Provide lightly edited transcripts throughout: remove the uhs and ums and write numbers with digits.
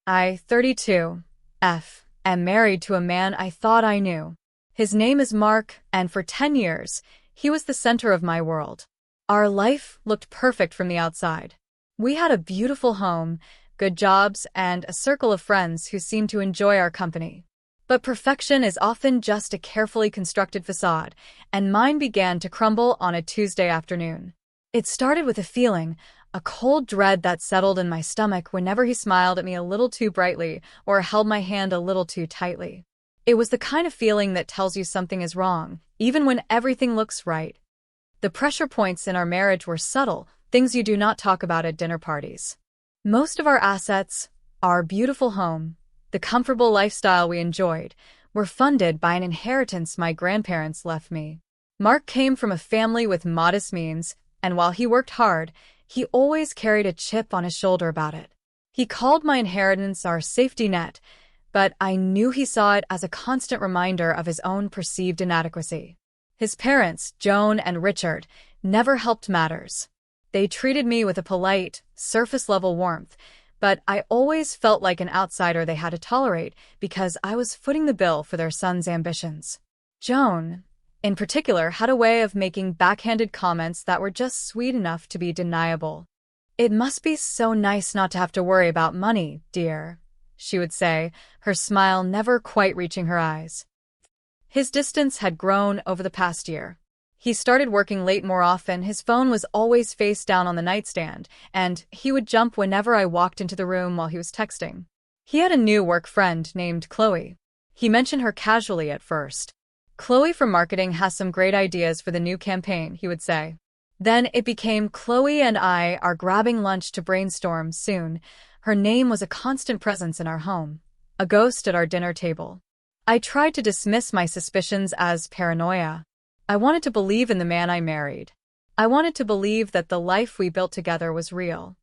I, 32, am married to a man I thought I knew. His name is Mark, and for 10 years, he was the center of my world. Our life looked perfect from the outside. We had a beautiful home, good jobs, and a circle of friends who seemed to enjoy our company. But perfection is often just a carefully constructed facade, and mine began to crumble on a Tuesday afternoon. It started with a feeling, a cold dread that settled in my stomach whenever he smiled at me a little too brightly or held my hand a little too tightly. It was the kind of feeling that tells you something is wrong, even when everything looks right. The pressure points in our marriage were subtle, things you do not talk about at dinner parties. Most of our assets, our beautiful home, the comfortable lifestyle we enjoyed, were funded by an inheritance my grandparents left me. Mark came from a family with modest means, and while he worked hard, he always carried a chip on his shoulder about it. He called my inheritance our safety net, but I knew he saw it as a constant reminder of his own perceived inadequacy. His parents, Joan and Richard, never helped matters. They treated me with a polite, surface-level warmth, but I always felt like an outsider they had to tolerate because I was footing the bill for their son's ambitions. Joan, in particular, had a way of making backhanded comments that were just sweet enough to be deniable. "It must be so nice not to have to worry about money, dear," she would say, her smile never quite reaching her eyes. His distance had grown over the past year. He started working late more often, his phone was always face down on the nightstand, and he would jump whenever I walked into the room while he was texting. He had a new work friend named Chloe. He mentioned her casually at first. "Chloe from marketing has some great ideas for the new campaign," he would say. Then it became Chloe and I are grabbing lunch to brainstorm soon. Her name was a constant presence in our home, a ghost at our dinner table. I tried to dismiss my suspicions as paranoia. I wanted to believe in the man I married. I wanted to believe that the life we built together was real.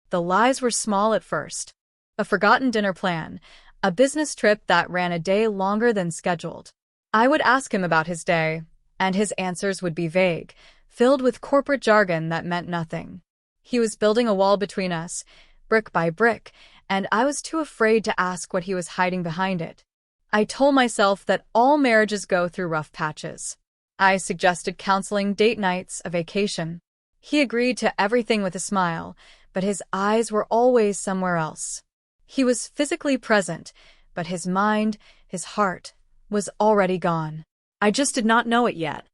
The lies were small at first. A forgotten dinner plan, a business trip that ran a day longer than scheduled. I would ask him about his day, and his answers would be vague, filled with corporate jargon that meant nothing. He was building a wall between us, brick by brick, and I was too afraid to ask what he was hiding behind it. I told myself that all marriages go through rough patches. I suggested counseling, date nights, a vacation. He agreed to everything with a smile, but his eyes were always somewhere else. He was physically present, but his mind, his heart, was already gone. I just did not know it yet.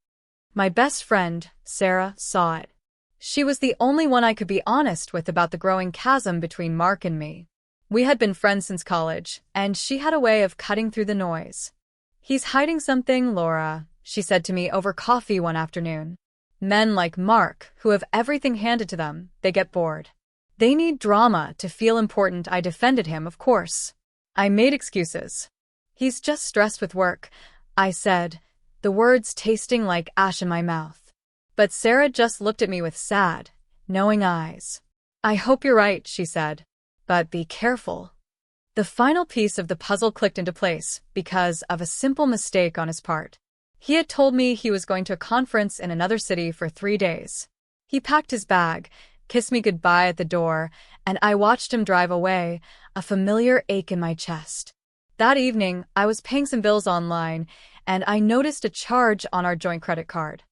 My best friend, Sarah, saw it. She was the only one I could be honest with about the growing chasm between Mark and me. We had been friends since college, and she had a way of cutting through the noise. "He's hiding something, Laura," she said to me over coffee one afternoon. "Men like Mark, who have everything handed to them, they get bored. They need drama to feel important." I defended him, of course. I made excuses. "He's just stressed with work," I said, the words tasting like ash in my mouth. But Sarah just looked at me with sad, knowing eyes. "I hope you're right," she said. "But be careful." The final piece of the puzzle clicked into place because of a simple mistake on his part. He had told me he was going to a conference in another city for 3 days. He packed his bag, kissed me goodbye at the door, and I watched him drive away, a familiar ache in my chest. That evening, I was paying some bills online, and I noticed a charge on our joint credit card.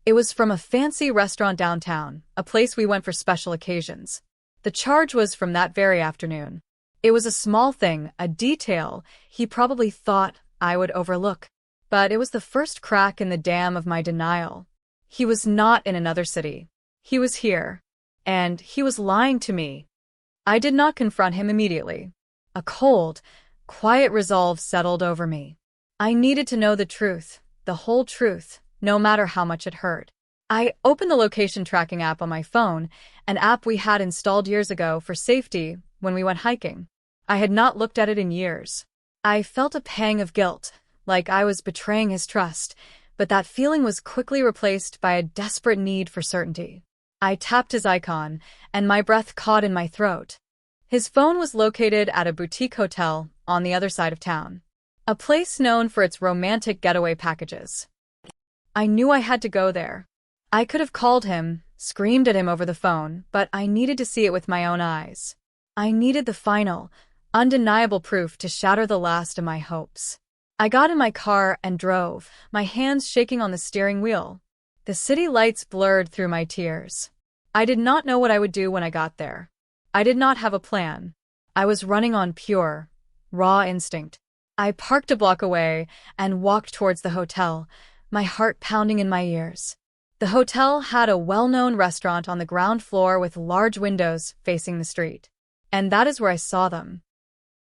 It was from a fancy restaurant downtown, a place we went for special occasions. The charge was from that very afternoon. It was a small thing, a detail he probably thought I would overlook. But it was the first crack in the dam of my denial. He was not in another city. He was here. And he was lying to me. I did not confront him immediately. A cold, quiet resolve settled over me. I needed to know the truth, the whole truth, no matter how much it hurt. I opened the location tracking app on my phone, an app we had installed years ago for safety when we went hiking. I had not looked at it in years. I felt a pang of guilt, like I was betraying his trust, but that feeling was quickly replaced by a desperate need for certainty. I tapped his icon, and my breath caught in my throat. His phone was located at a boutique hotel on the other side of town, a place known for its romantic getaway packages. I knew I had to go there. I could have called him, screamed at him over the phone, but I needed to see it with my own eyes. I needed the final, Undeniable proof to shatter the last of my hopes. I got in my car and drove, my hands shaking on the steering wheel. The city lights blurred through my tears. I did not know what I would do when I got there. I did not have a plan. I was running on pure, raw instinct. I parked a block away and walked towards the hotel, my heart pounding in my ears. The hotel had a well-known restaurant on the ground floor with large windows facing the street. And that is where I saw them.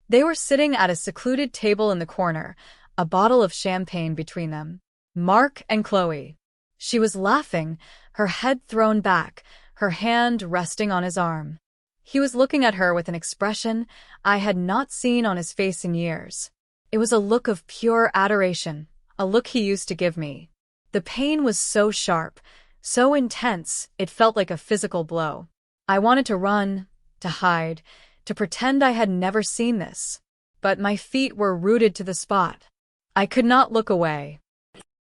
They were sitting at a secluded table in the corner, a bottle of champagne between them. Mark and Chloe. She was laughing, her head thrown back, her hand resting on his arm. He was looking at her with an expression I had not seen on his face in years. It was a look of pure adoration, a look he used to give me. The pain was so sharp, so intense, it felt like a physical blow. I wanted to run, to hide, to pretend I had never seen this. But my feet were rooted to the spot. I could not look away.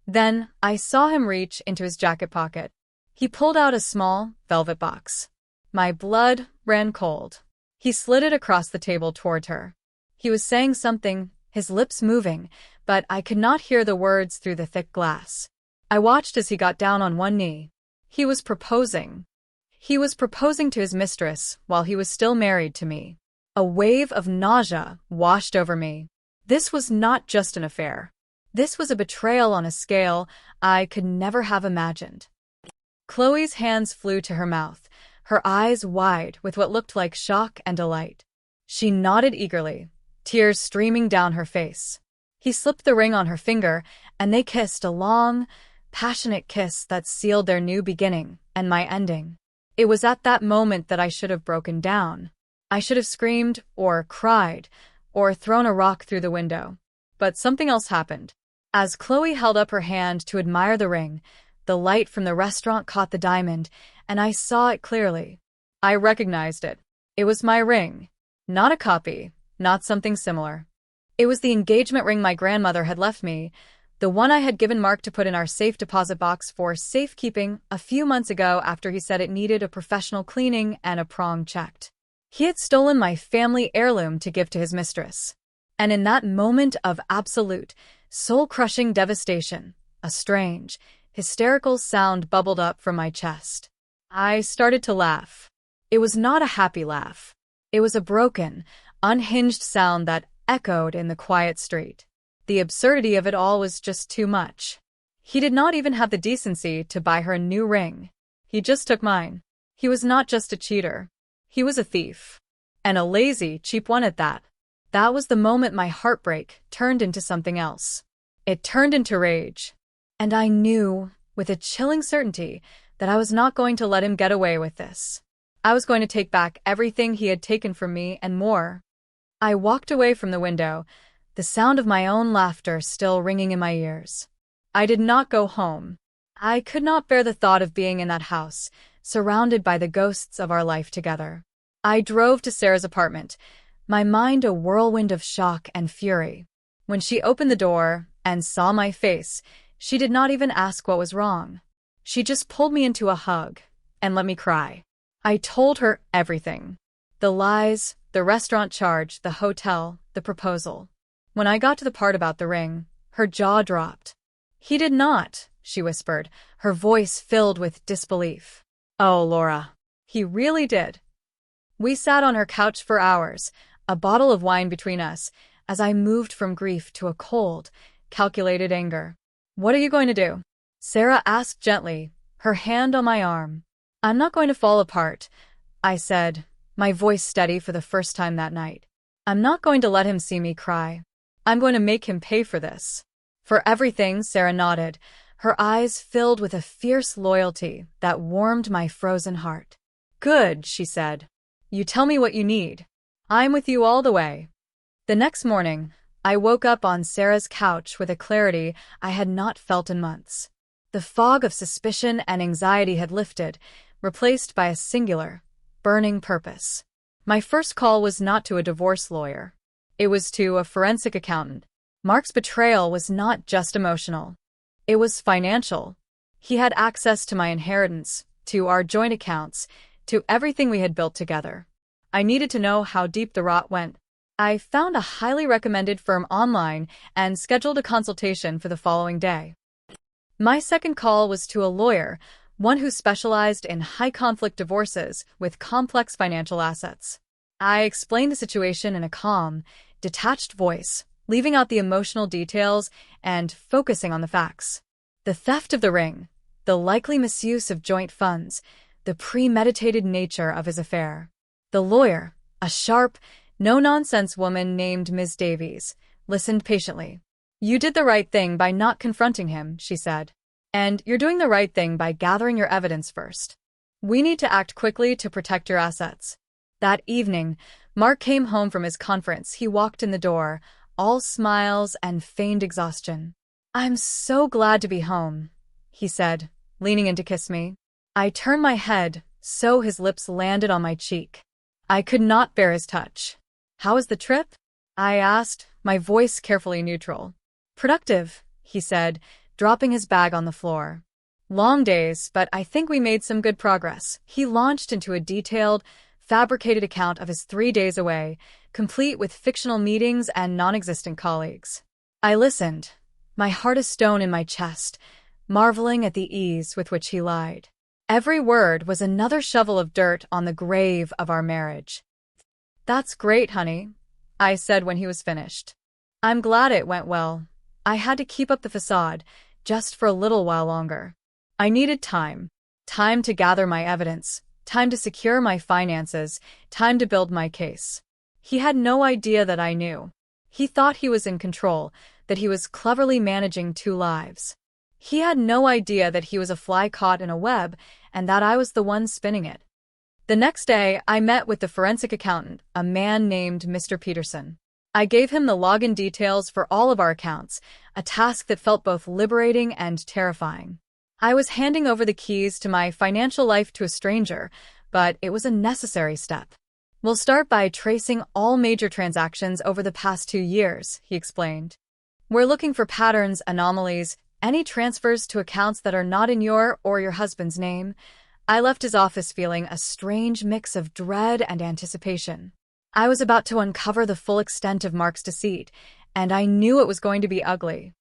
Then, I saw him reach into his jacket pocket. He pulled out a small, velvet box. My blood ran cold. He slid it across the table toward her. He was saying something, his lips moving, but I could not hear the words through the thick glass. I watched as he got down on one knee. He was proposing. He was proposing to his mistress while he was still married to me. A wave of nausea washed over me. This was not just an affair. This was a betrayal on a scale I could never have imagined. Chloe's hands flew to her mouth, her eyes wide with what looked like shock and delight. She nodded eagerly, tears streaming down her face. He slipped the ring on her finger, and they kissed a long, passionate kiss that sealed their new beginning and my ending. It was at that moment that I should have broken down. I should have screamed, or cried, or thrown a rock through the window. But something else happened. As Chloe held up her hand to admire the ring, the light from the restaurant caught the diamond, and I saw it clearly. I recognized it. It was my ring. Not a copy, not something similar. It was the engagement ring my grandmother had left me, the one I had given Mark to put in our safe deposit box for safekeeping a few months ago after he said it needed a professional cleaning and a prong checked. He had stolen my family heirloom to give to his mistress. And in that moment of absolute, soul-crushing devastation, a strange, hysterical sound bubbled up from my chest. I started to laugh. It was not a happy laugh. It was a broken, unhinged sound that echoed in the quiet street. The absurdity of it all was just too much. He did not even have the decency to buy her a new ring. He just took mine. He was not just a cheater. He was a thief. And a lazy, cheap one at that. That was the moment my heartbreak turned into something else. It turned into rage. And I knew, with a chilling certainty, that I was not going to let him get away with this. I was going to take back everything he had taken from me and more. I walked away from the window, the sound of my own laughter still ringing in my ears. I did not go home. I could not bear the thought of being in that house, surrounded by the ghosts of our life together. I drove to Sarah's apartment, my mind a whirlwind of shock and fury. When she opened the door and saw my face, she did not even ask what was wrong. She just pulled me into a hug and let me cry. I told her everything. The lies, the restaurant charge, the hotel, the proposal. When I got to the part about the ring, her jaw dropped. He did not, she whispered, her voice filled with disbelief. Oh, Laura. He really did. We sat on her couch for hours, a bottle of wine between us, as I moved from grief to a cold, calculated anger. What are you going to do? Sarah asked gently, her hand on my arm. I'm not going to fall apart, I said, my voice steady for the first time that night. I'm not going to let him see me cry. I'm going to make him pay for this. For everything, Sarah nodded, her eyes filled with a fierce loyalty that warmed my frozen heart. Good, she said. You tell me what you need. I'm with you all the way. The next morning, I woke up on Sarah's couch with a clarity I had not felt in months. The fog of suspicion and anxiety had lifted, replaced by a singular, burning purpose. My first call was not to a divorce lawyer. It was to a forensic accountant. Mark's betrayal was not just emotional. It was financial. He had access to my inheritance, to our joint accounts, to everything we had built together. I needed to know how deep the rot went. I found a highly recommended firm online and scheduled a consultation for the following day. My second call was to a lawyer, one who specialized in high-conflict divorces with complex financial assets. I explained the situation in a calm, detached voice, leaving out the emotional details and focusing on the facts. The theft of the ring, the likely misuse of joint funds, the premeditated nature of his affair. The lawyer, a sharp, no-nonsense woman named Ms. Davies, listened patiently. "You did the right thing by not confronting him," she said. "And you're doing the right thing by gathering your evidence first. We need to act quickly to protect your assets." That evening, Mark came home from his conference. He walked in the door, all smiles and feigned exhaustion. "I'm so glad to be home," he said, leaning in to kiss me. I turned my head, so his lips landed on my cheek. I could not bear his touch. "How was the trip?" I asked, my voice carefully neutral. "Productive," he said, dropping his bag on the floor. "Long days, but I think we made some good progress." He launched into a detailed, fabricated account of his 3 days away, complete with fictional meetings and non-existent colleagues. I listened, my heart a stone in my chest, marveling at the ease with which he lied. Every word was another shovel of dirt on the grave of our marriage. "That's great, honey," I said when he was finished. "I'm glad it went well. I had to keep up the facade, just for a little while longer. I needed time. Time to gather my evidence, time to secure my finances, time to build my case." He had no idea that I knew. He thought he was in control, that he was cleverly managing 2 lives. He had no idea that he was a fly caught in a web and that I was the one spinning it. The next day, I met with the forensic accountant, a man named Mr. Peterson. I gave him the login details for all of our accounts, a task that felt both liberating and terrifying. I was handing over the keys to my financial life to a stranger, but it was a necessary step. "We'll start by tracing all major transactions over the past 2 years, he explained. "We're looking for patterns, anomalies, any transfers to accounts that are not in your or your husband's name." I left his office feeling a strange mix of dread and anticipation. I was about to uncover the full extent of Mark's deceit, and I knew it was going to be ugly.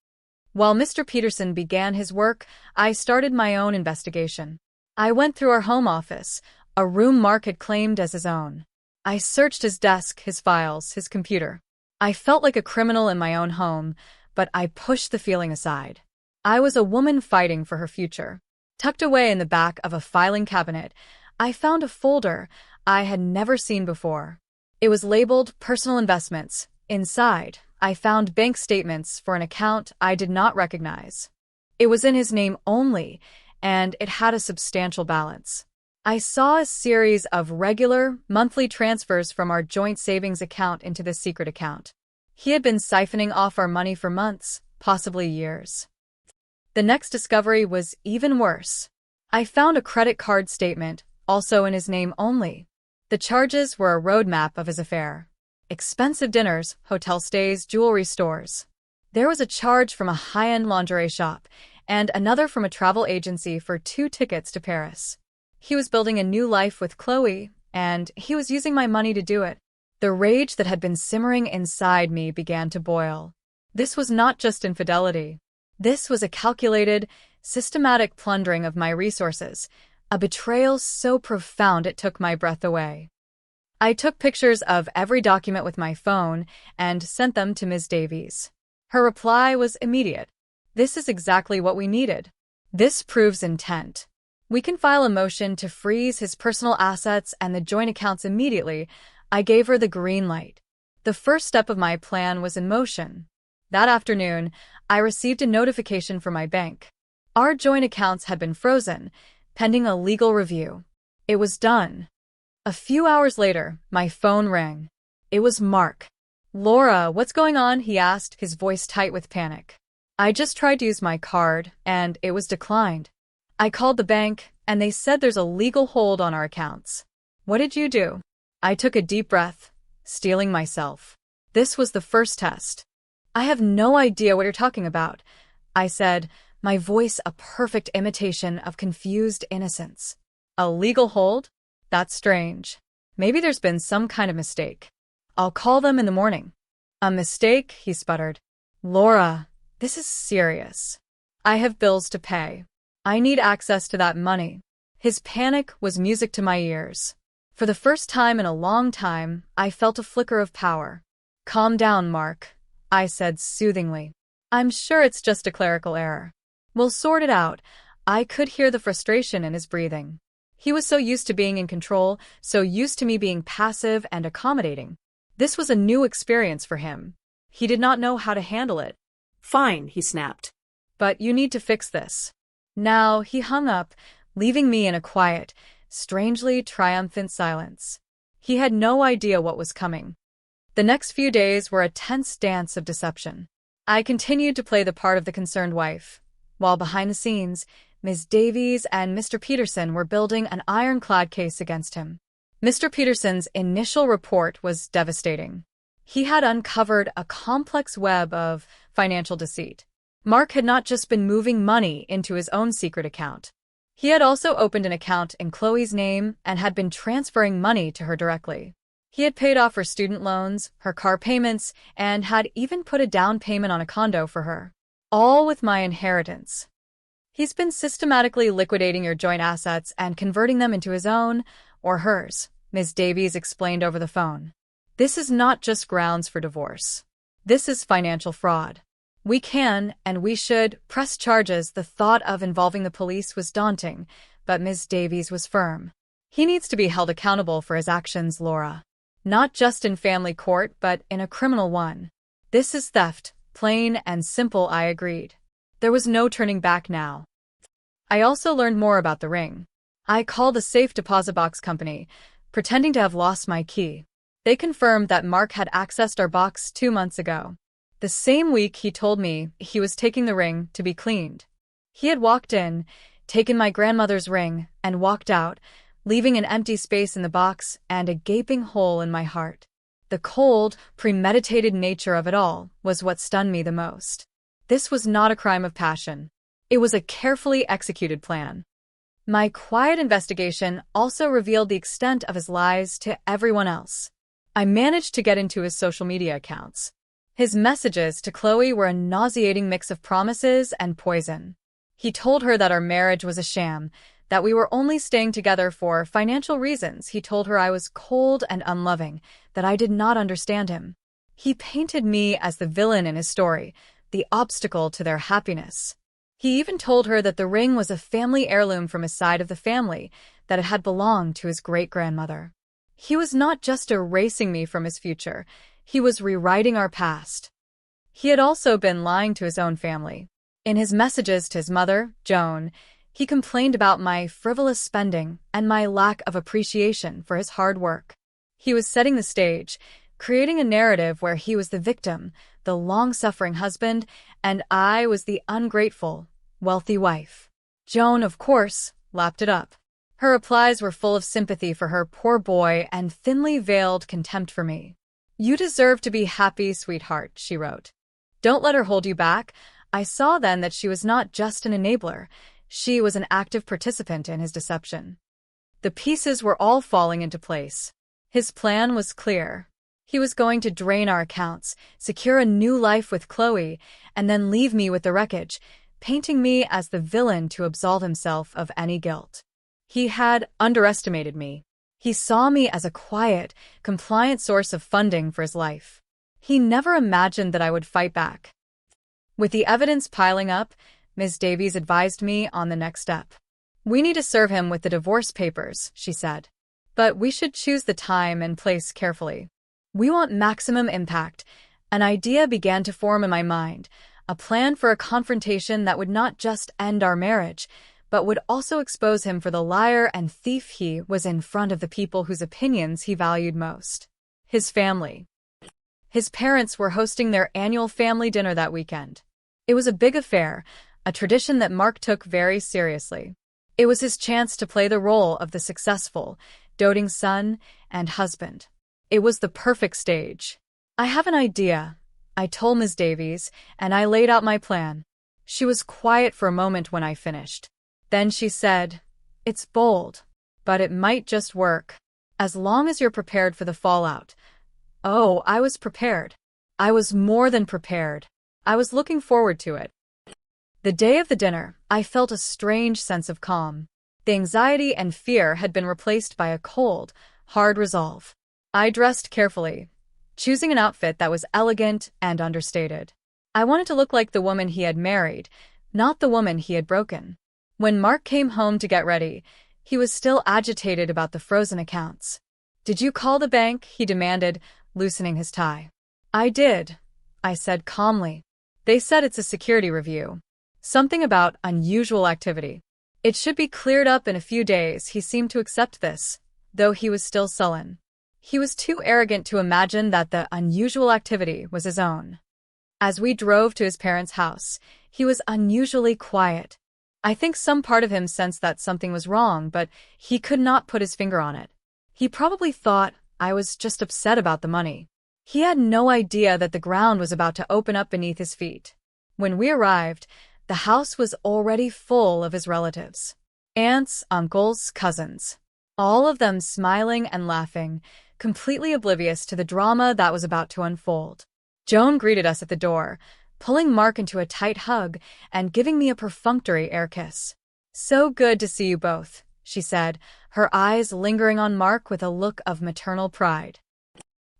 While Mr. Peterson began his work, I started my own investigation. I went through our home office, a room Mark had claimed as his own. I searched his desk, his files, his computer. I felt like a criminal in my own home, but I pushed the feeling aside. I was a woman fighting for her future. Tucked away in the back of a filing cabinet, I found a folder I had never seen before. It was labeled Personal Investments. Inside, I found bank statements for an account I did not recognize. It was in his name only, and it had a substantial balance. I saw a series of regular, monthly transfers from our joint savings account into this secret account. He had been siphoning off our money for months, possibly years. The next discovery was even worse. I found a credit card statement, also in his name only. The charges were a roadmap of his affair. Expensive dinners, hotel stays, jewelry stores. There was a charge from a high-end lingerie shop, and another from a travel agency for 2 tickets to Paris. He was building a new life with Chloe, and he was using my money to do it. The rage that had been simmering inside me began to boil. This was not just infidelity. This was a calculated, systematic plundering of my resources, a betrayal so profound it took my breath away. I took pictures of every document with my phone and sent them to Ms. Davies. Her reply was immediate. "This is exactly what we needed. This proves intent. We can file a motion to freeze his personal assets and the joint accounts immediately." I gave her the green light. The first step of my plan was in motion. That afternoon, I received a notification from my bank. Our joint accounts had been frozen, pending a legal review. It was done. A few hours later, my phone rang. It was Mark. "Laura, what's going on?" he asked, his voice tight with panic. "I just tried to use my card, and it was declined. I called the bank, and they said there's a legal hold on our accounts." "What did you do?" I took a deep breath, steeling myself. This was the first test. "I have no idea what you're talking about," I said, my voice a perfect imitation of confused innocence. "A legal hold? That's strange. Maybe there's been some kind of mistake." I'll call them in the morning. A mistake, he sputtered. Laura, this is serious. I have bills to pay. I need access to that money. His panic was music to my ears. For the first time in a long time, I felt a flicker of power. Calm down, Mark, I said soothingly. I'm sure it's just a clerical error. We'll sort it out. I could hear the frustration in his breathing. He was so used to being in control, so used to me being passive and accommodating. This was a new experience for him. He did not know how to handle it. Fine, he snapped. But you need to fix this. Now he hung up, leaving me in a quiet, strangely triumphant silence. He had no idea what was coming. The next few days were a tense dance of deception. I continued to play the part of the concerned wife, while behind the scenes, Ms. Davies and Mr. Peterson were building an ironclad case against him. Mr. Peterson's initial report was devastating. He had uncovered a complex web of financial deceit. Mark had not just been moving money into his own secret account. He had also opened an account in Chloe's name and had been transferring money to her directly. He had paid off her student loans, her car payments, and had even put a down payment on a condo for her. All with my inheritance. He's been systematically liquidating your joint assets and converting them into his own, or hers, Ms. Davies explained over the phone. This is not just grounds for divorce. This is financial fraud. We can, and we should, press charges. The thought of involving the police was daunting, but Ms. Davies was firm. He needs to be held accountable for his actions, Laura. Not just in family court, but in a criminal one. This is theft, plain and simple, I agreed. There was no turning back now. I also learned more about the ring. I called the safe deposit box company, pretending to have lost my key. They confirmed that Mark had accessed our box 2 months ago. The same week he told me he was taking the ring to be cleaned. He had walked in, taken my grandmother's ring, and walked out, leaving an empty space in the box and a gaping hole in my heart. The cold, premeditated nature of it all was what stunned me the most. This was not a crime of passion. It was a carefully executed plan. My quiet investigation also revealed the extent of his lies to everyone else. I managed to get into his social media accounts. His messages to Chloe were a nauseating mix of promises and poison. He told her that our marriage was a sham, that we were only staying together for financial reasons. He told her I was cold and unloving, that I did not understand him. He painted me as the villain in his story, the obstacle to their happiness. He even told her that the ring was a family heirloom from his side of the family, that it had belonged to his great-grandmother. He was not just erasing me from his future, he was rewriting our past. He had also been lying to his own family. In his messages to his mother, Joan, he complained about my frivolous spending and my lack of appreciation for his hard work. He was setting the stage, creating a narrative where he was the victim, the long-suffering husband, and I was the ungrateful, wealthy wife. Joan, of course, lapped it up. Her replies were full of sympathy for her poor boy and thinly veiled contempt for me. You deserve to be happy, sweetheart, she wrote. Don't let her hold you back. I saw then that she was not just an enabler. She was an active participant in his deception. The pieces were all falling into place. His plan was clear. He was going to drain our accounts, secure a new life with Chloe, and then leave me with the wreckage, painting me as the villain to absolve himself of any guilt. He had underestimated me. He saw me as a quiet, compliant source of funding for his life. He never imagined that I would fight back. With the evidence piling up, Ms. Davies advised me on the next step. We need to serve him with the divorce papers, she said. But we should choose the time and place carefully. We want maximum impact. An idea began to form in my mind, a plan for a confrontation that would not just end our marriage, but would also expose him for the liar and thief he was in front of the people whose opinions he valued most. His family. His parents were hosting their annual family dinner that weekend. It was a big affair, a tradition that Mark took very seriously. It was his chance to play the role of the successful, doting son and husband. It was the perfect stage. I have an idea, I told Ms. Davies, and I laid out my plan. She was quiet for a moment when I finished. Then she said, It's bold, but it might just work. As long as you're prepared for the fallout. Oh, I was prepared. I was more than prepared. I was looking forward to it. The day of the dinner, I felt a strange sense of calm. The anxiety and fear had been replaced by a cold, hard resolve. I dressed carefully, choosing an outfit that was elegant and understated. I wanted to look like the woman he had married, not the woman he had broken. When Mark came home to get ready, he was still agitated about the frozen accounts. "Did you call the bank?" he demanded, loosening his tie. "I did," I said calmly. "They said it's a security review. Something about unusual activity. It should be cleared up in a few days." He seemed to accept this, though he was still sullen. He was too arrogant to imagine that the unusual activity was his own. As we drove to his parents' house, he was unusually quiet. I think some part of him sensed that something was wrong, but he could not put his finger on it. He probably thought I was just upset about the money. He had no idea that the ground was about to open up beneath his feet. When we arrived, the house was already full of his relatives. Aunts, uncles, cousins. All of them smiling and laughing, completely oblivious to the drama that was about to unfold. Joan greeted us at the door, pulling Mark into a tight hug and giving me a perfunctory air kiss. "So good to see you both," she said, her eyes lingering on Mark with a look of maternal pride.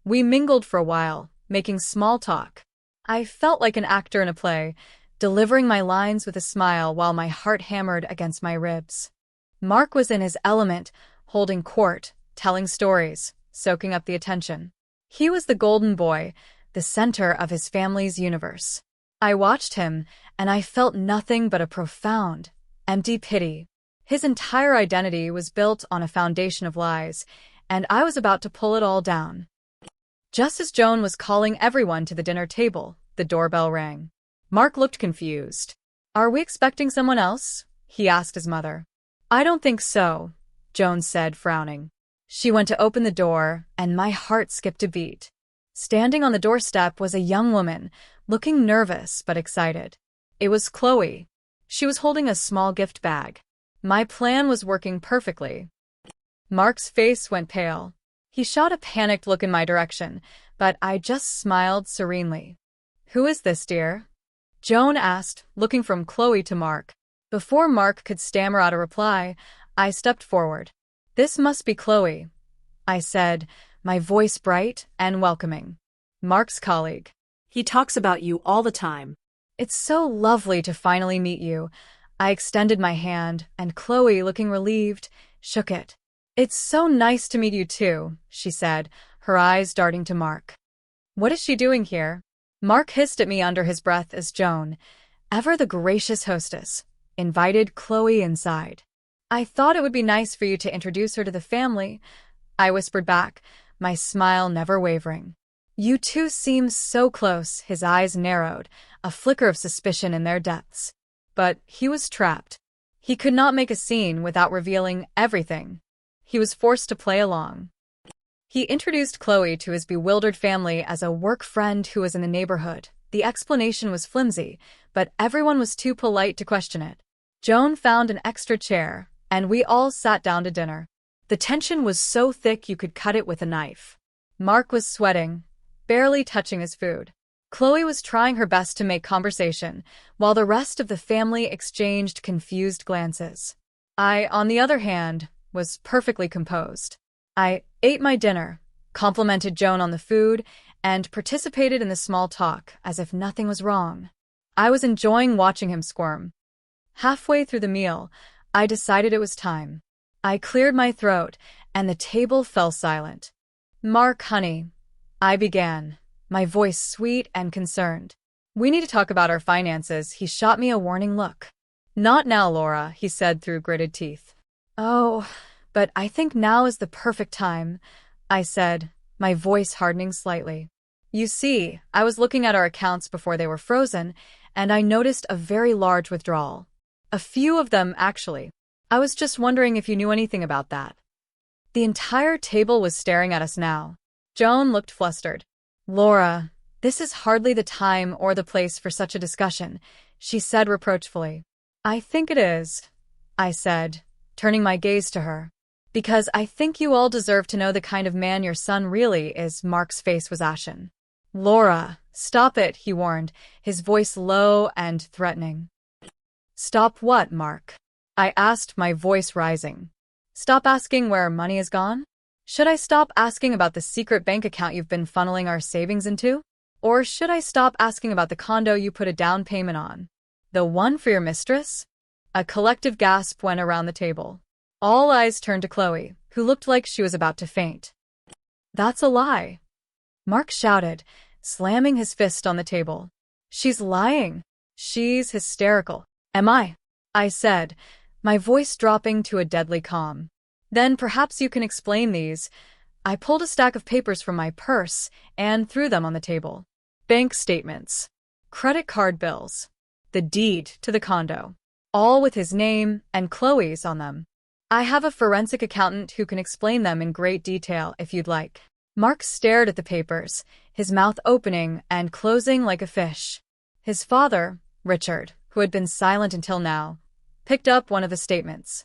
We mingled for a while, making small talk. I felt like an actor in a play, delivering my lines with a smile while my heart hammered against my ribs. Mark was in his element, holding court, telling stories, soaking up the attention. He was the golden boy, the center of his family's universe. I watched him, and I felt nothing but a profound, empty pity. His entire identity was built on a foundation of lies, and I was about to pull it all down. Just as Joan was calling everyone to the dinner table, the doorbell rang. Mark looked confused. "Are we expecting someone else?" he asked his mother. "I don't think so," Joan said, frowning. She went to open the door, and my heart skipped a beat. Standing on the doorstep was a young woman, looking nervous but excited. It was Chloe. She was holding a small gift bag. My plan was working perfectly. Mark's face went pale. He shot a panicked look in my direction, but I just smiled serenely. "Who is this, dear?" Joan asked, looking from Chloe to Mark. Before Mark could stammer out a reply, I stepped forward. "This must be Chloe," I said, my voice bright and welcoming. "Mark's colleague. He talks about you all the time." "It's so lovely to finally meet you." I extended my hand, and Chloe, looking relieved, shook it. "It's so nice to meet you too," she said, her eyes darting to Mark. "What is she doing here?" Mark hissed at me under his breath as Joan, ever the gracious hostess, invited Chloe inside. "I thought it would be nice for you to introduce her to the family," I whispered back, my smile never wavering. "You two seem so close." His eyes narrowed, a flicker of suspicion in their depths. But he was trapped. He could not make a scene without revealing everything. He was forced to play along. He introduced Chloe to his bewildered family as a work friend who was in the neighborhood. The explanation was flimsy, but everyone was too polite to question it. Joan found an extra chair, and we all sat down to dinner. The tension was so thick you could cut it with a knife. Mark was sweating, barely touching his food. Chloe was trying her best to make conversation, while the rest of the family exchanged confused glances. I, on the other hand, was perfectly composed. I ate my dinner, complimented Joan on the food, and participated in the small talk as if nothing was wrong. I was enjoying watching him squirm. Halfway through the meal, I decided it was time. I cleared my throat, and the table fell silent. "Mark, honey," I began, my voice sweet and concerned. "We need to talk about our finances." He shot me a warning look. "Not now, Laura," he said through gritted teeth. "Oh, but I think now is the perfect time," I said, my voice hardening slightly. "You see, I was looking at our accounts before they were frozen, and I noticed a very large withdrawal. A few of them, actually. I was just wondering if you knew anything about that." The entire table was staring at us now. Joan looked flustered. "Laura, this is hardly the time or the place for such a discussion," she said reproachfully. "I think it is," I said, turning my gaze to her. Because I think you all deserve to know the kind of man your son really is. Mark's face was ashen. Laura, stop it, he warned, his voice low and threatening. Stop what, Mark? I asked, my voice rising. Stop asking where our money is gone? Should I stop asking about the secret bank account you've been funneling our savings into? Or should I stop asking about the condo you put a down payment on? The one for your mistress? A collective gasp went around the table. All eyes turned to Chloe, who looked like she was about to faint. That's a lie, Mark shouted, slamming his fist on the table. She's lying. She's hysterical. Am I? I said, my voice dropping to a deadly calm. Then perhaps you can explain these. I pulled a stack of papers from my purse and threw them on the table. Bank statements, credit card bills, the deed to the condo, all with his name and Chloe's on them. I have a forensic accountant who can explain them in great detail if you'd like. Mark stared at the papers, his mouth opening and closing like a fish. His father, Richard, who had been silent until now, picked up one of the statements.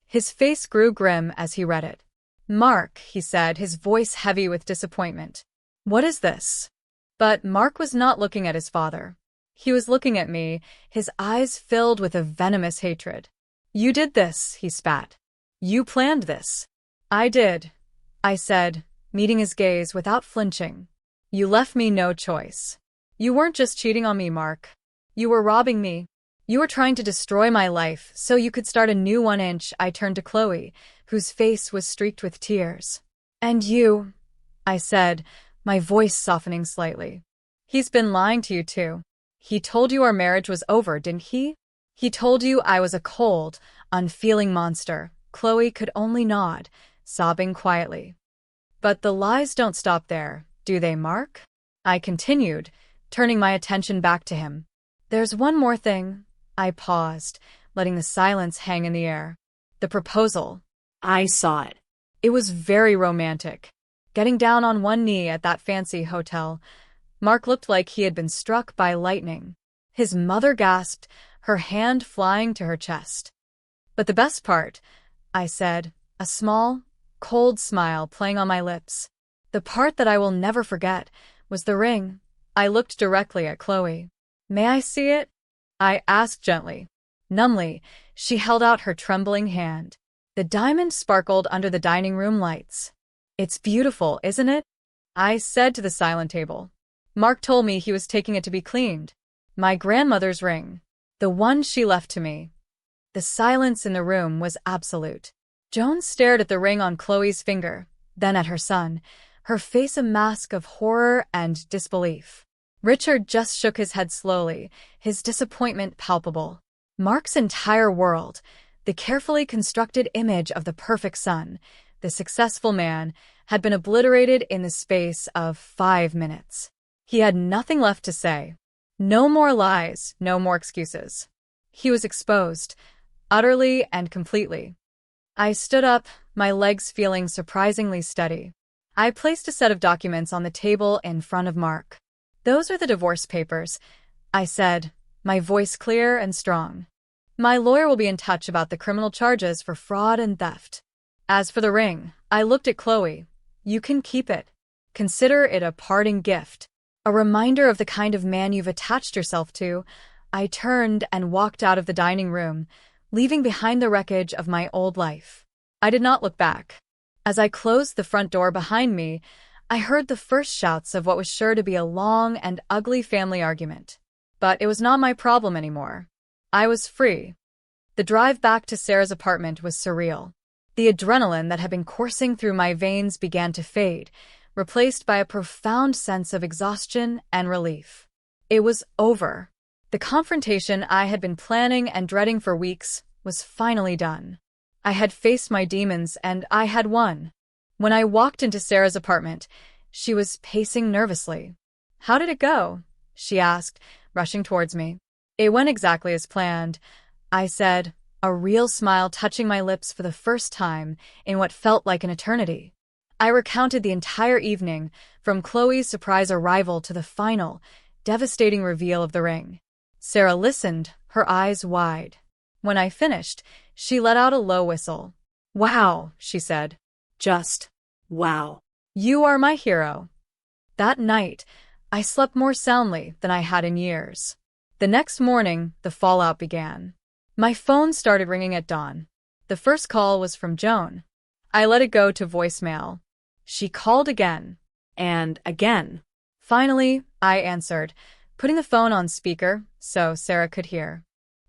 His face grew grim as he read it. Mark, he said, his voice heavy with disappointment. What is this? But Mark was not looking at his father. He was looking at me, his eyes filled with a venomous hatred. You did this, he spat. You planned this. I did, I said, meeting his gaze without flinching. You left me no choice. You weren't just cheating on me, Mark. You were robbing me. You were trying to destroy my life so you could start a new 1 inch. I turned to Chloe, whose face was streaked with tears. And you, I said, my voice softening slightly. He's been lying to you too. He told you our marriage was over, didn't he? He told you I was a cold, unfeeling monster. Chloe could only nod, sobbing quietly. But the lies don't stop there, do they, Mark? I continued, turning my attention back to him. There's one more thing. I paused, letting the silence hang in the air. The proposal. I saw it. It was very romantic. Getting down on one knee at that fancy hotel, Mark looked like he had been struck by lightning. His mother gasped, her hand flying to her chest. But the best part, I said, a small, cold smile playing on my lips. The part that I will never forget was the ring. I looked directly at Chloe. May I see it? I asked gently. Numbly, she held out her trembling hand. The diamond sparkled under the dining room lights. It's beautiful, isn't it? I said to the silent table. Mark told me he was taking it to be cleaned. My grandmother's ring. The one she left to me. The silence in the room was absolute. Joan stared at the ring on Chloe's finger, then at her son, her face a mask of horror and disbelief. Richard just shook his head slowly, his disappointment palpable. Mark's entire world, the carefully constructed image of the perfect son, the successful man, had been obliterated in the space of 5 minutes. He had nothing left to say. No more lies, no more excuses. He was exposed, utterly and completely. I stood up, my legs feeling surprisingly steady. I placed a set of documents on the table in front of Mark. Those are the divorce papers, I said, my voice clear and strong. My lawyer will be in touch about the criminal charges for fraud and theft. As for the ring, I looked at Chloe. You can keep it. Consider it a parting gift, a reminder of the kind of man you've attached yourself to. I turned and walked out of the dining room, leaving behind the wreckage of my old life. I did not look back. As I closed the front door behind me, I heard the first shouts of what was sure to be a long and ugly family argument. But it was not my problem anymore. I was free. The drive back to Sarah's apartment was surreal. The adrenaline that had been coursing through my veins began to fade, replaced by a profound sense of exhaustion and relief. It was over. The confrontation I had been planning and dreading for weeks was finally done. I had faced my demons and I had won. When I walked into Sarah's apartment, she was pacing nervously. How did it go? She asked, rushing towards me. It went exactly as planned, I said, a real smile touching my lips for the first time in what felt like an eternity. I recounted the entire evening, from Chloe's surprise arrival to the final, devastating reveal of the ring. Sarah listened, her eyes wide. When I finished, she let out a low whistle. Wow, she said. Just, wow. You are my hero. That night, I slept more soundly than I had in years. The next morning, the fallout began. My phone started ringing at dawn. The first call was from Joan. I let it go to voicemail. She called again, And again. finally, I answered, putting the phone on speaker so Sarah could hear.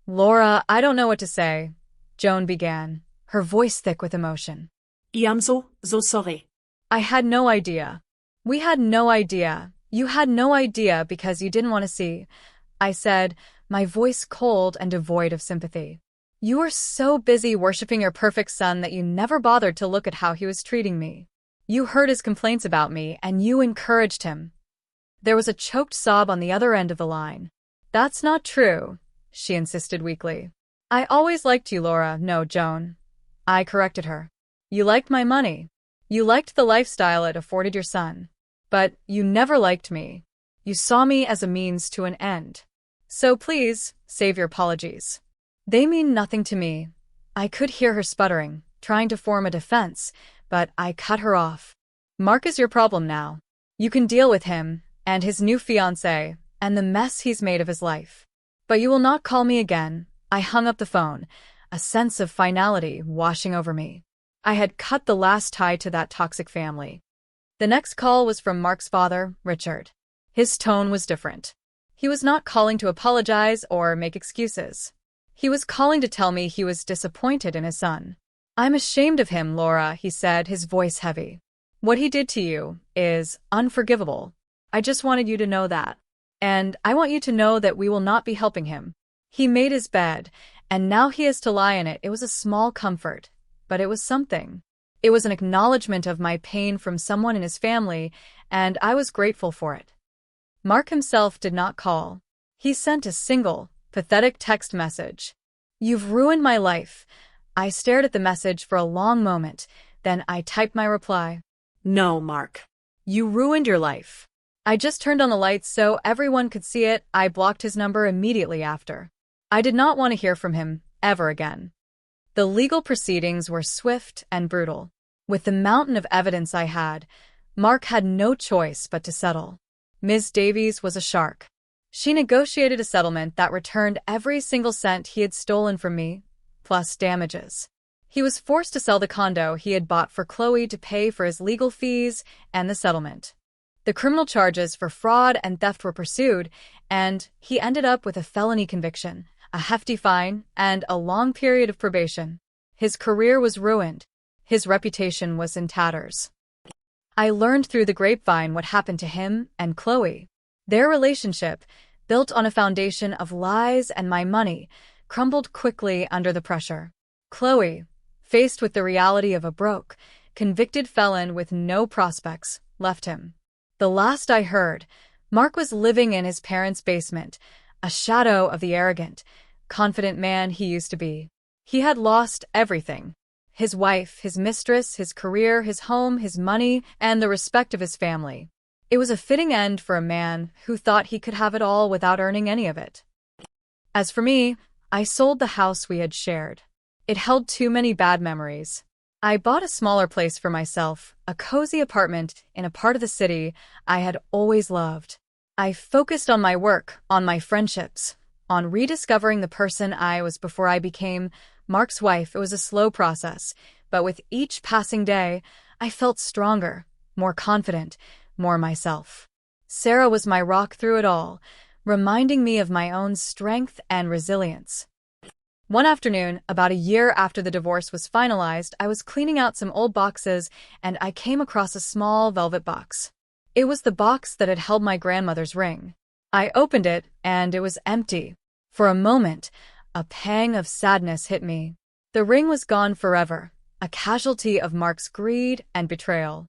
Laura, I don't know what to say, Joan began, her voice thick with emotion. I am so sorry. I had no idea. We had no idea. You had no idea because you didn't want to see, I said, my voice cold and devoid of sympathy. You were so busy worshiping your perfect son that you never bothered to look at how he was treating me. You heard his complaints about me and you encouraged him. There was a choked sob on the other end of the line. That's not true, she insisted weakly. I always liked you, Laura. No, Joan. I corrected her. You liked my money. You liked the lifestyle it afforded your son. But you never liked me. You saw me as a means to an end. So please, save your apologies. They mean nothing to me. I could hear her sputtering, trying to form a defense, but I cut her off. Mark is your problem now. You can deal with him, and his new fiancé, and the mess he's made of his life. But you will not call me again. I hung up the phone, a sense of finality washing over me. I had cut the last tie to that toxic family. The next call was from Mark's father, Richard. His tone was different. He was not calling to apologize or make excuses. He was calling to tell me he was disappointed in his son. I'm ashamed of him, Laura, he said, his voice heavy. What he did to you is unforgivable. I just wanted you to know that. And I want you to know that we will not be helping him. He made his bed, and now he has to lie in it. It was a small comfort, but it was something. It was an acknowledgement of my pain from someone in his family, and I was grateful for it. Mark himself did not call. He sent a single, pathetic text message. You've ruined my life. I stared at the message for a long moment, then I typed my reply. No, Mark. You ruined your life. I just turned on the lights so everyone could see it. I blocked his number immediately after. I did not want to hear from him ever again. The legal proceedings were swift and brutal. With the mountain of evidence I had, Mark had no choice but to settle. Ms. Davies was a shark. She negotiated a settlement that returned every single cent he had stolen from me, plus damages. He was forced to sell the condo he had bought for Chloe to pay for his legal fees and the settlement. The criminal charges for fraud and theft were pursued, and he ended up with a felony conviction, a hefty fine, and a long period of probation. His career was ruined. His reputation was in tatters. I learned through the grapevine what happened to him and Chloe. Their relationship, built on a foundation of lies and my money, crumbled quickly under the pressure. Chloe, faced with the reality of a broke, convicted felon with no prospects, left him. The last I heard, Mark was living in his parents' basement, a shadow of the arrogant, confident man he used to be. He had lost everything. His wife, his mistress, his career, his home, his money, and the respect of his family. It was a fitting end for a man who thought he could have it all without earning any of it. As for me, I sold the house we had shared. It held too many bad memories. I bought a smaller place for myself, a cozy apartment in a part of the city I had always loved. I focused on my work, on my friendships, on rediscovering the person I was before I became Mark's wife. It was a slow process, but with each passing day, I felt stronger, more confident, more myself. Sarah was my rock through it all, reminding me of my own strength and resilience. One afternoon, about a year after the divorce was finalized, I was cleaning out some old boxes and I came across a small velvet box. It was the box that had held my grandmother's ring. I opened it and it was empty. For a moment, a pang of sadness hit me. The ring was gone forever, a casualty of Mark's greed and betrayal.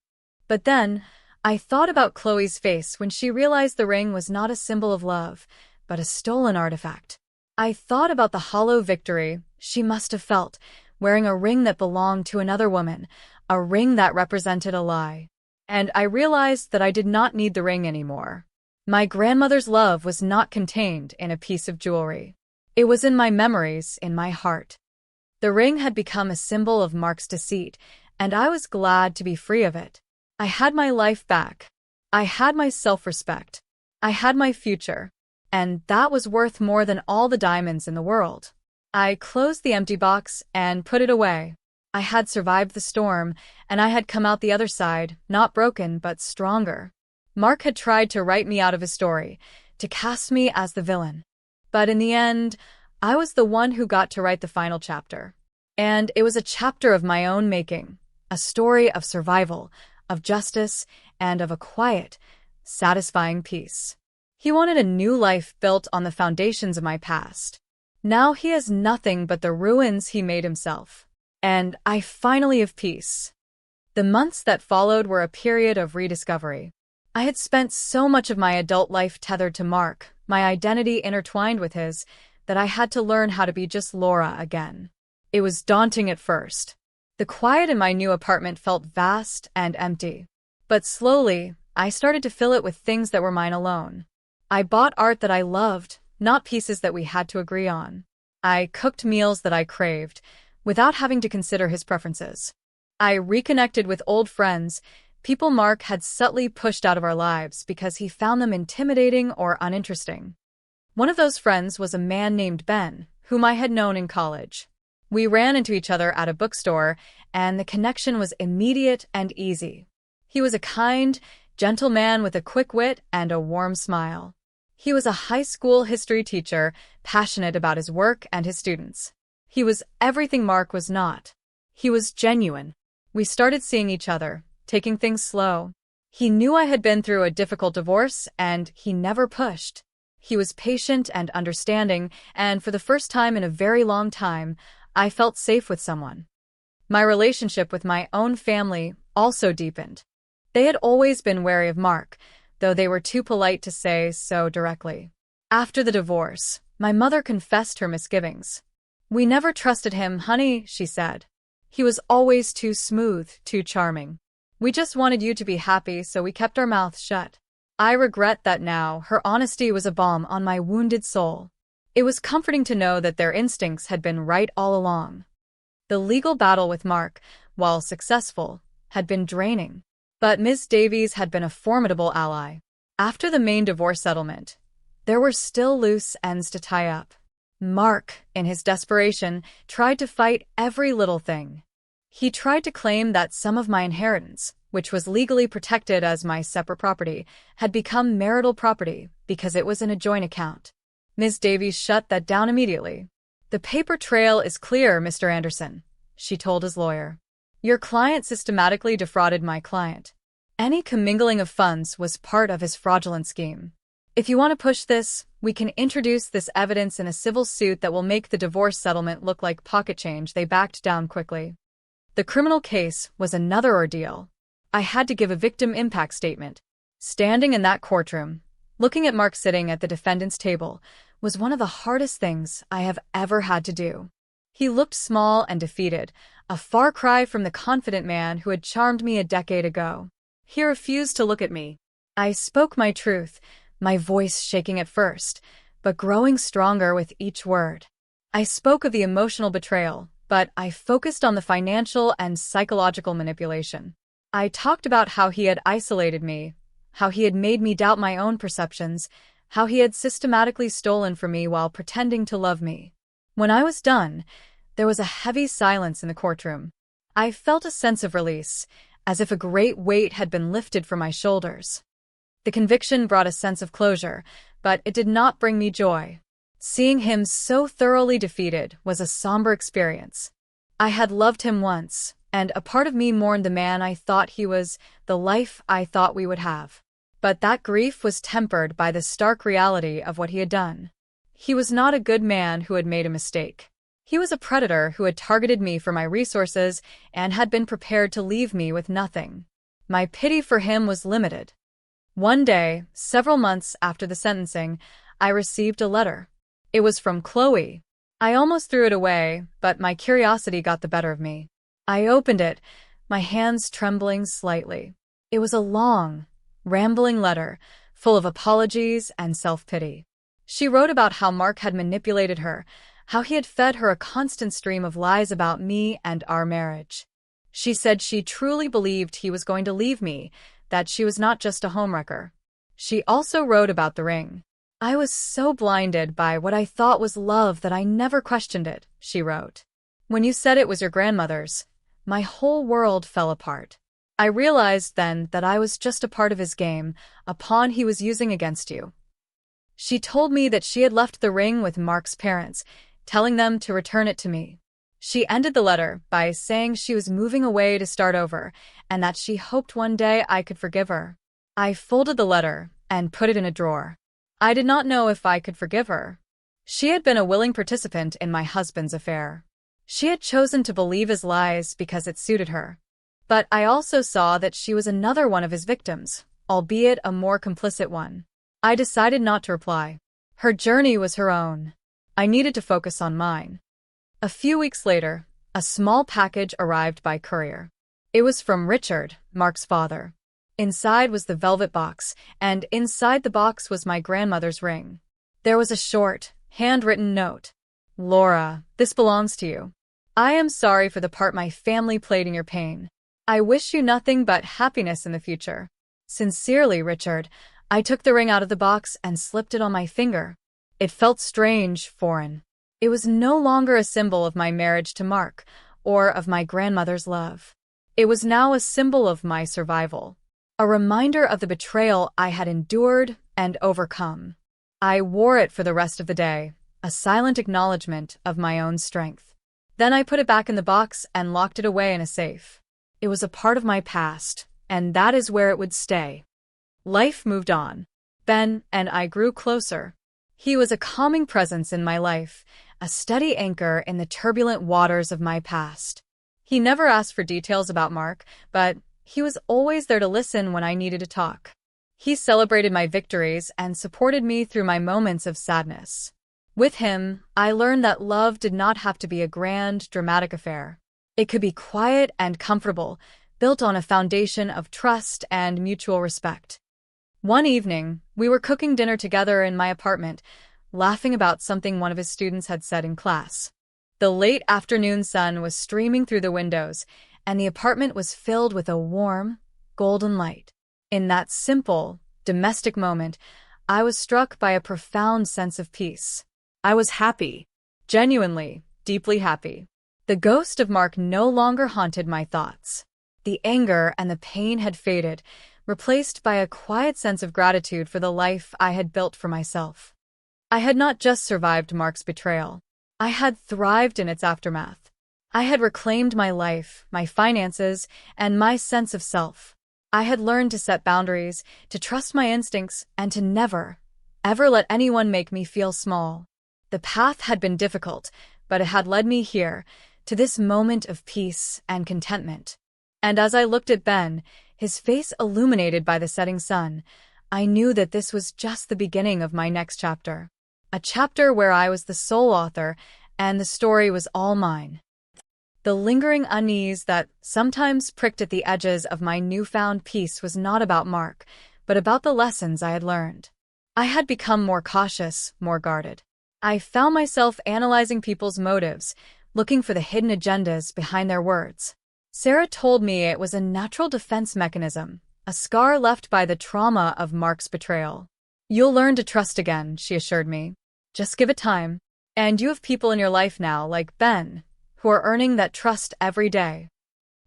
But then, I thought about Chloe's face when she realized the ring was not a symbol of love, but a stolen artifact. I thought about the hollow victory she must have felt, wearing a ring that belonged to another woman, a ring that represented a lie. And I realized that I did not need the ring anymore. My grandmother's love was not contained in a piece of jewelry. It was in my memories, in my heart. The ring had become a symbol of Mark's deceit, and I was glad to be free of it. I had my life back. I had my self-respect. I had my future. And that was worth more than all the diamonds in the world. I closed the empty box and put it away. I had survived the storm, and I had come out the other side, not broken but stronger. Mark had tried to write me out of his story, to cast me as the villain. But in the end, I was the one who got to write the final chapter. And it was a chapter of my own making, a story of survival, of justice, and of a quiet, satisfying peace. He wanted a new life built on the foundations of my past. Now he has nothing but the ruins he made himself. And I finally have peace. The months that followed were a period of rediscovery. I had spent so much of my adult life tethered to Mark, my identity intertwined with his, that I had to learn how to be just Laura again. It was daunting at first. The quiet in my new apartment felt vast and empty. But slowly, I started to fill it with things that were mine alone. I bought art that I loved, not pieces that we had to agree on. I cooked meals that I craved, without having to consider his preferences. I reconnected with old friends, people Mark had subtly pushed out of our lives because he found them intimidating or uninteresting. One of those friends was a man named Ben, whom I had known in college. We ran into each other at a bookstore, and the connection was immediate and easy. He was a kind, gentle man with a quick wit and a warm smile. He was a high school history teacher, passionate about his work and his students. He was everything Mark was not. He was genuine. We started seeing each other, taking things slow. He knew I had been through a difficult divorce, and he never pushed. He was patient and understanding, and for the first time in a very long time, I felt safe with someone. My relationship with my own family also deepened. They had always been wary of Mark, though they were too polite to say so directly. After the divorce, my mother confessed her misgivings. "We never trusted him, honey," she said. "He was always too smooth, too charming. We just wanted you to be happy, so we kept our mouths shut." I regret that now. Her honesty was a balm on my wounded soul. It was comforting to know that their instincts had been right all along. The legal battle with Mark, while successful, had been draining. But Ms. Davies had been a formidable ally. After the main divorce settlement, there were still loose ends to tie up. Mark, in his desperation, tried to fight every little thing. He tried to claim that some of my inheritance, which was legally protected as my separate property, had become marital property because it was in a joint account. Ms. Davies shut that down immediately. "The paper trail is clear, Mr. Anderson," she told his lawyer. "Your client systematically defrauded my client. Any commingling of funds was part of his fraudulent scheme. If you want to push this, we can introduce this evidence in a civil suit that will make the divorce settlement look like pocket change." They backed down quickly. The criminal case was another ordeal. I had to give a victim impact statement. Standing in that courtroom, looking at Mark sitting at the defendant's table, was one of the hardest things I have ever had to do. He looked small and defeated, a far cry from the confident man who had charmed me a decade ago. He refused to look at me. I spoke my truth, my voice shaking at first, but growing stronger with each word. I spoke of the emotional betrayal, but I focused on the financial and psychological manipulation. I talked about how he had isolated me, how he had made me doubt my own perceptions, how he had systematically stolen from me while pretending to love me. When I was done, there was a heavy silence in the courtroom. I felt a sense of release, as if a great weight had been lifted from my shoulders. The conviction brought a sense of closure, but it did not bring me joy. Seeing him so thoroughly defeated was a somber experience. I had loved him once, and a part of me mourned the man I thought he was, the life I thought we would have. But that grief was tempered by the stark reality of what he had done. He was not a good man who had made a mistake. He was a predator who had targeted me for my resources and had been prepared to leave me with nothing. My pity for him was limited. One day, several months after the sentencing, I received a letter. It was from Chloe. I almost threw it away, but my curiosity got the better of me. I opened it, my hands trembling slightly. It was a long, rambling letter, full of apologies and self-pity. She wrote about how Mark had manipulated her, how he had fed her a constant stream of lies about me and our marriage. She said she truly believed he was going to leave me, that she was not just a homewrecker. She also wrote about the ring. I was so blinded by what I thought was love that I never questioned it, she wrote. When you said it was your grandmother's, my whole world fell apart. I realized then that I was just a part of his game, a pawn he was using against you. She told me that she had left the ring with Mark's parents, telling them to return it to me. She ended the letter by saying she was moving away to start over, and that she hoped one day I could forgive her. I folded the letter and put it in a drawer. I did not know if I could forgive her. She had been a willing participant in my husband's affair. She had chosen to believe his lies because it suited her. But I also saw that she was another one of his victims, albeit a more complicit one. I decided not to reply. Her journey was her own. I needed to focus on mine. A few weeks later, a small package arrived by courier. It was from Richard, Mark's father. Inside was the velvet box, and inside the box was my grandmother's ring. There was a short, handwritten note. Laura, this belongs to you. I am sorry for the part my family played in your pain. I wish you nothing but happiness in the future. Sincerely, Richard. I took the ring out of the box and slipped it on my finger. It felt strange, foreign. It was no longer a symbol of my marriage to Mark, or of my grandmother's love. It was now a symbol of my survival. A reminder of the betrayal I had endured and overcome. I wore it for the rest of the day, a silent acknowledgement of my own strength. Then I put it back in the box and locked it away in a safe. It was a part of my past, and that is where it would stay. Life moved on. Ben and I grew closer. He was a calming presence in my life, a steady anchor in the turbulent waters of my past. He never asked for details about Mark, but he was always there to listen when I needed to talk. He celebrated my victories and supported me through my moments of sadness. With him, I learned that love did not have to be a grand, dramatic affair. It could be quiet and comfortable, built on a foundation of trust and mutual respect. One evening, we were cooking dinner together in my apartment, laughing about something one of his students had said in class. The late afternoon sun was streaming through the windows, and the apartment was filled with a warm, golden light. In that simple, domestic moment, I was struck by a profound sense of peace. I was happy, genuinely, deeply happy. The ghost of Mark no longer haunted my thoughts. The anger and the pain had faded, replaced by a quiet sense of gratitude for the life I had built for myself. I had not just survived Mark's betrayal. I had thrived in its aftermath. I had reclaimed my life, my finances, and my sense of self. I had learned to set boundaries, to trust my instincts, and to never, ever let anyone make me feel small. The path had been difficult, but it had led me here, to this moment of peace and contentment. And as I looked at Ben, his face illuminated by the setting sun, I knew that this was just the beginning of my next chapter. A chapter where I was the sole author, and the story was all mine. The lingering unease that sometimes pricked at the edges of my newfound peace was not about Mark, but about the lessons I had learned. I had become more cautious, more guarded. I found myself analyzing people's motives, looking for the hidden agendas behind their words. Sarah told me it was a natural defense mechanism, a scar left by the trauma of Mark's betrayal. You'll learn to trust again, she assured me. Just give it time. And you have people in your life now, like Ben, who are earning that trust every day.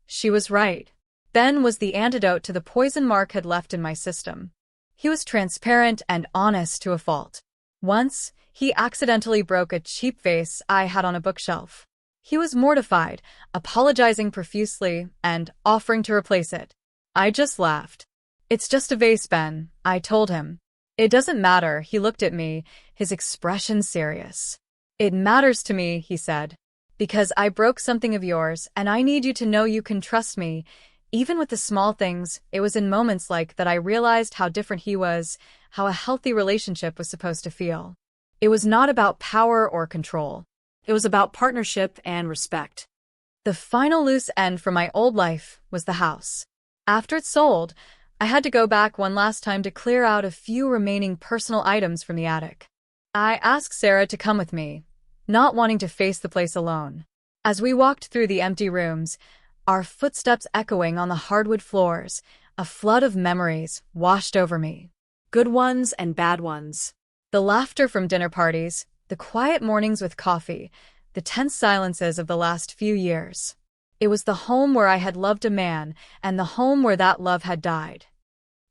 She was right. Ben was the antidote to the poison Mark had left in my system. He was transparent and honest to a fault. Once, he accidentally broke a cheap vase I had on a bookshelf. He was mortified, apologizing profusely, and offering to replace it. I just laughed. It's just a vase, Ben, I told him. It doesn't matter, he looked at me, his expression serious. It matters to me, he said. Because I broke something of yours, and I need you to know you can trust me. Even with the small things, it was in moments like that I realized how different he was, how a healthy relationship was supposed to feel. It was not about power or control. It was about partnership and respect. The final loose end for my old life was the house. After it sold, I had to go back one last time to clear out a few remaining personal items from the attic. I asked Sarah to come with me, not wanting to face the place alone. As we walked through the empty rooms, our footsteps echoing on the hardwood floors, a flood of memories washed over me. Good ones and bad ones. The laughter from dinner parties, the quiet mornings with coffee, the tense silences of the last few years. It was the home where I had loved a man, and the home where that love had died.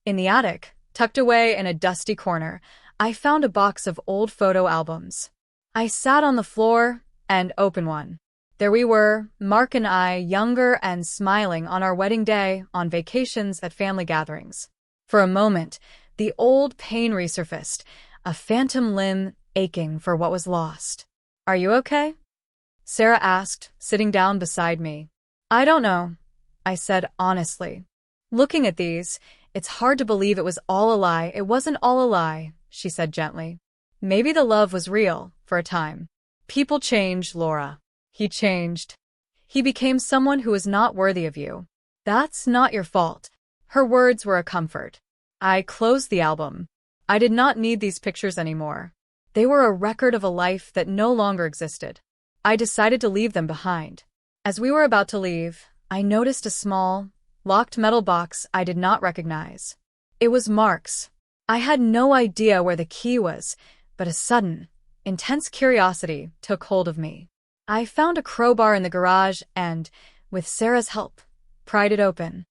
In the attic, tucked away in a dusty corner, I found a box of old photo albums. I sat on the floor and opened one. There we were, Mark and I, younger and smiling on our wedding day, on vacations at family gatherings. For a moment, the old pain resurfaced, a phantom limb aching for what was lost. "Are you okay?" Sarah asked, sitting down beside me. "I don't know," I said honestly. "Looking at these, it's hard to believe it was all a lie." "It wasn't all a lie," she said gently. "Maybe the love was real, for a time. People change, Laura." "He changed. He became someone who was not worthy of you. That's not your fault." Her words were a comfort. I closed the album. I did not need these pictures anymore. They were a record of a life that no longer existed. I decided to leave them behind. As we were about to leave, I noticed a small, locked metal box I did not recognize. It was Mark's. I had no idea where the key was, but a sudden, intense curiosity took hold of me. I found a crowbar in the garage and, with Sarah's help, pried it open.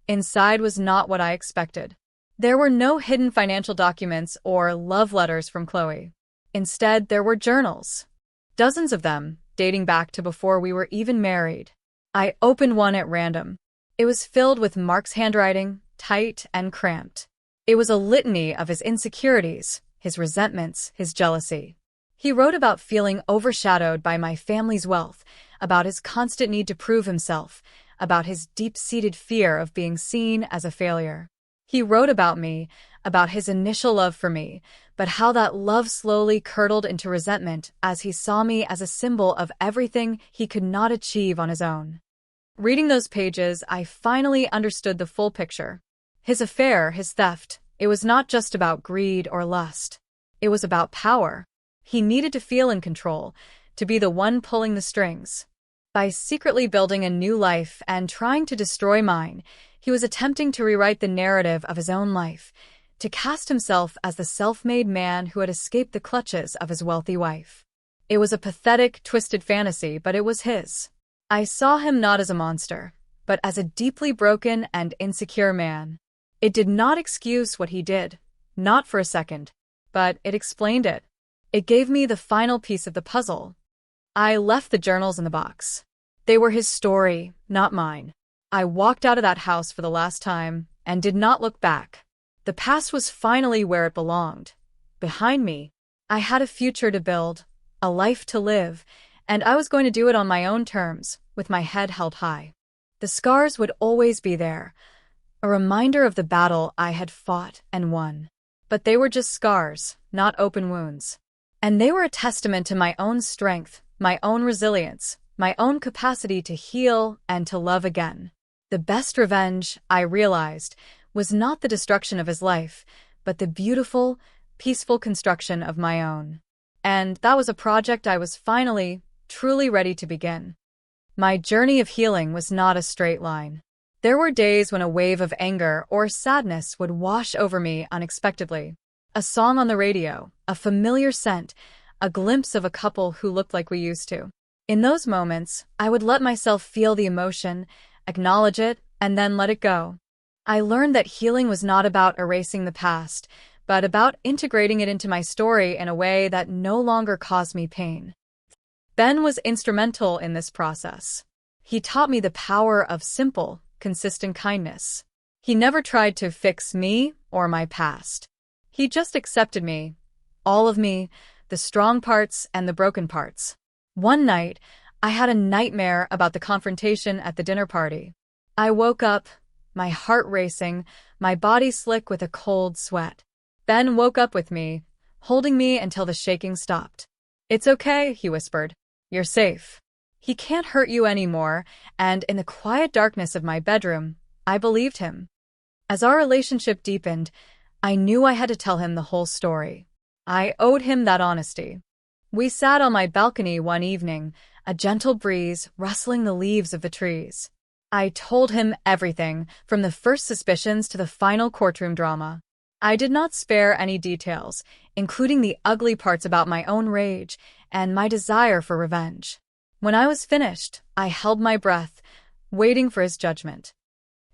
Inside was not what I expected. There were no hidden financial documents or love letters from Chloe. Instead, there were journals. Dozens of them, dating back to before we were even married. I opened one at random. It was filled with Mark's handwriting, tight and cramped. It was a litany of his insecurities, his resentments, his jealousy. He wrote about feeling overshadowed by my family's wealth, about his constant need to prove himself, about his deep-seated fear of being seen as a failure. He wrote about me, about his initial love for me, but how that love slowly curdled into resentment as he saw me as a symbol of everything he could not achieve on his own. Reading those pages, I finally understood the full picture. His affair, his theft, it was not just about greed or lust. It was about power. He needed to feel in control, to be the one pulling the strings. By secretly building a new life and trying to destroy mine, he was attempting to rewrite the narrative of his own life, to cast himself as the self-made man who had escaped the clutches of his wealthy wife. It was a pathetic, twisted fantasy, but it was his. I saw him not as a monster, but as a deeply broken and insecure man. It did not excuse what he did, not for a second, but it explained it. It gave me the final piece of the puzzle. I left the journals in the box. They were his story, not mine. I walked out of that house for the last time and did not look back. The past was finally where it belonged. Behind me, I had a future to build, a life to live, and I was going to do it on my own terms, with my head held high. The scars would always be there, a reminder of the battle I had fought and won. But they were just scars, not open wounds. And they were a testament to my own strength, my own resilience, my own capacity to heal and to love again. The best revenge, I realized, was not the destruction of his life, but the beautiful, peaceful construction of my own. And that was a project I was finally, truly ready to begin. My journey of healing was not a straight line. There were days when a wave of anger or sadness would wash over me unexpectedly. A song on the radio, a familiar scent, a glimpse of a couple who looked like we used to. In those moments, I would let myself feel the emotion, acknowledge it, and then let it go. I learned that healing was not about erasing the past, but about integrating it into my story in a way that no longer caused me pain. Ben was instrumental in this process. He taught me the power of simple, consistent kindness. He never tried to fix me or my past. He just accepted me, all of me, the strong parts and the broken parts. One night, I had a nightmare about the confrontation at the dinner party. I woke up, my heart racing, my body slick with a cold sweat. Ben woke up with me, holding me until the shaking stopped. "It's okay," he whispered. "You're safe. He can't hurt you anymore," and in the quiet darkness of my bedroom, I believed him. As our relationship deepened, I knew I had to tell him the whole story. I owed him that honesty. We sat on my balcony one evening, a gentle breeze rustling the leaves of the trees. I told him everything, from the first suspicions to the final courtroom drama. I did not spare any details, including the ugly parts about my own rage and my desire for revenge. When I was finished, I held my breath, waiting for his judgment.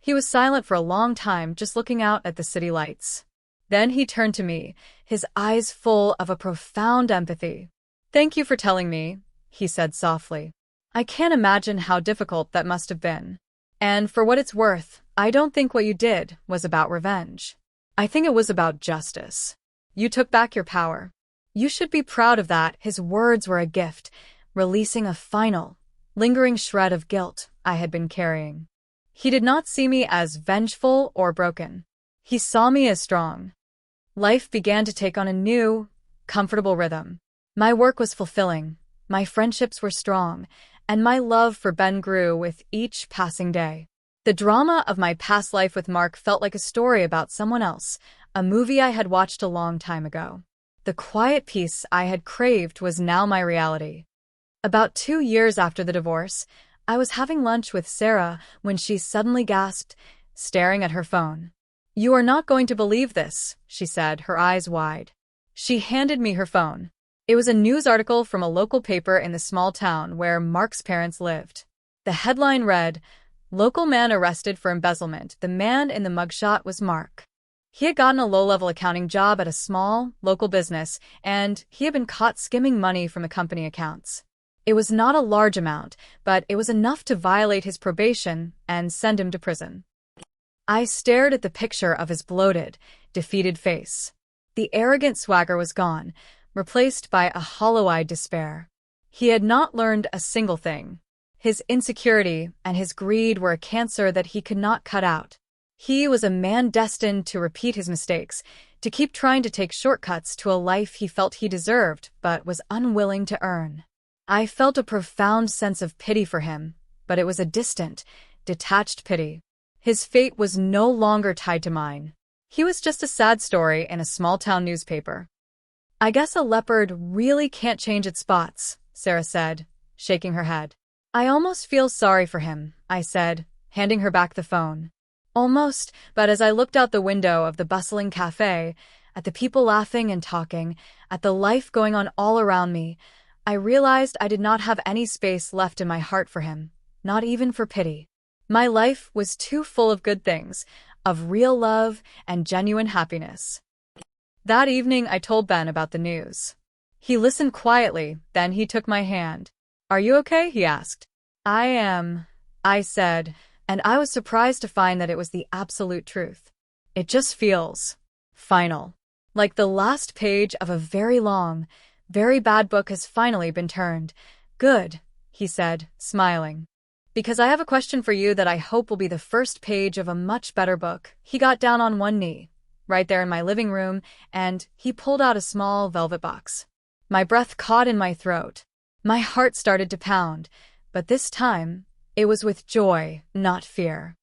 He was silent for a long time, just looking out at the city lights. Then he turned to me, his eyes full of a profound empathy. "Thank you for telling me," he said softly. "I can't imagine how difficult that must have been. And for what it's worth, I don't think what you did was about revenge. I think it was about justice. You took back your power. You should be proud of that." His words were a gift, releasing a final, lingering shred of guilt I had been carrying. He did not see me as vengeful or broken. He saw me as strong. Life began to take on a new, comfortable rhythm. My work was fulfilling, my friendships were strong, and my love for Ben grew with each passing day. The drama of my past life with Mark felt like a story about someone else, a movie I had watched a long time ago. The quiet peace I had craved was now my reality. About 2 years after the divorce, I was having lunch with Sarah when she suddenly gasped, staring at her phone. "You are not going to believe this," she said, her eyes wide. She handed me her phone. It was a news article from a local paper in the small town where Mark's parents lived. The headline read, "Local man arrested for embezzlement. The man in the mugshot was Mark." He had gotten a low-level accounting job at a small, local business, and he had been caught skimming money from the company accounts. It was not a large amount, but it was enough to violate his probation and send him to prison. I stared at the picture of his bloated, defeated face. The arrogant swagger was gone, replaced by a hollow-eyed despair. He had not learned a single thing. His insecurity and his greed were a cancer that he could not cut out. He was a man destined to repeat his mistakes, to keep trying to take shortcuts to a life he felt he deserved but was unwilling to earn. I felt a profound sense of pity for him, but it was a distant, detached pity. His fate was no longer tied to mine. He was just a sad story in a small-town newspaper. "I guess a leopard really can't change its spots," Sarah said, shaking her head. "I almost feel sorry for him," I said, handing her back the phone. Almost, but as I looked out the window of the bustling cafe, at the people laughing and talking, at the life going on all around me, I realized I did not have any space left in my heart for him, not even for pity. My life was too full of good things, of real love and genuine happiness. That evening I told Ben about the news. He listened quietly, then he took my hand. "Are you okay?" he asked. "I am," I said, and I was surprised to find that it was the absolute truth. It just feels final. Like the last page of a very long, very bad book has finally been turned. "Good," he said, smiling. "Because I have a question for you that I hope will be the first page of a much better book." He got down on one knee, right there in my living room, and he pulled out a small velvet box. My breath caught in my throat. My heart started to pound, but this time, it was with joy, not fear.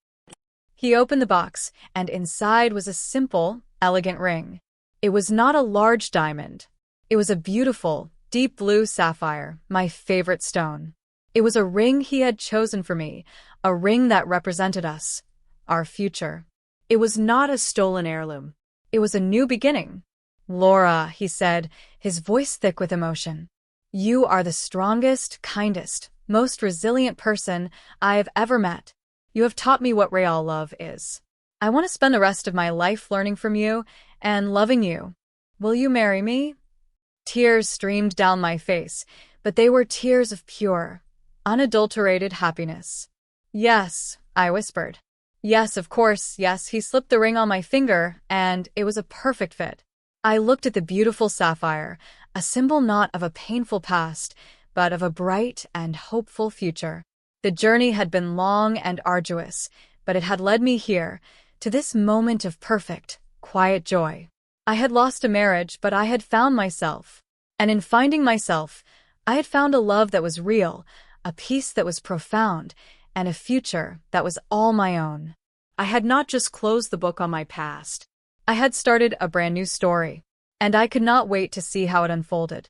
He opened the box, and inside was a simple, elegant ring. It was not a large diamond. It was a beautiful, deep blue sapphire, my favorite stone. It was a ring he had chosen for me, a ring that represented us, our future. It was not a stolen heirloom. It was a new beginning. "Laura," he said, his voice thick with emotion. "You are the strongest, kindest, most resilient person I have ever met. You have taught me what real love is. I want to spend the rest of my life learning from you and loving you. Will you marry me?" Tears streamed down my face, but they were tears of pure, unadulterated happiness. "Yes," I whispered. "Yes, of course, yes." He slipped the ring on my finger, and it was a perfect fit. I looked at the beautiful sapphire, a symbol not of a painful past, but of a bright and hopeful future. The journey had been long and arduous, but it had led me here, to this moment of perfect, quiet joy. I had lost a marriage, but I had found myself. And in finding myself, I had found a love that was real, a peace that was profound, and a future that was all my own. I had not just closed the book on my past. I had started a brand new story, and I could not wait to see how it unfolded.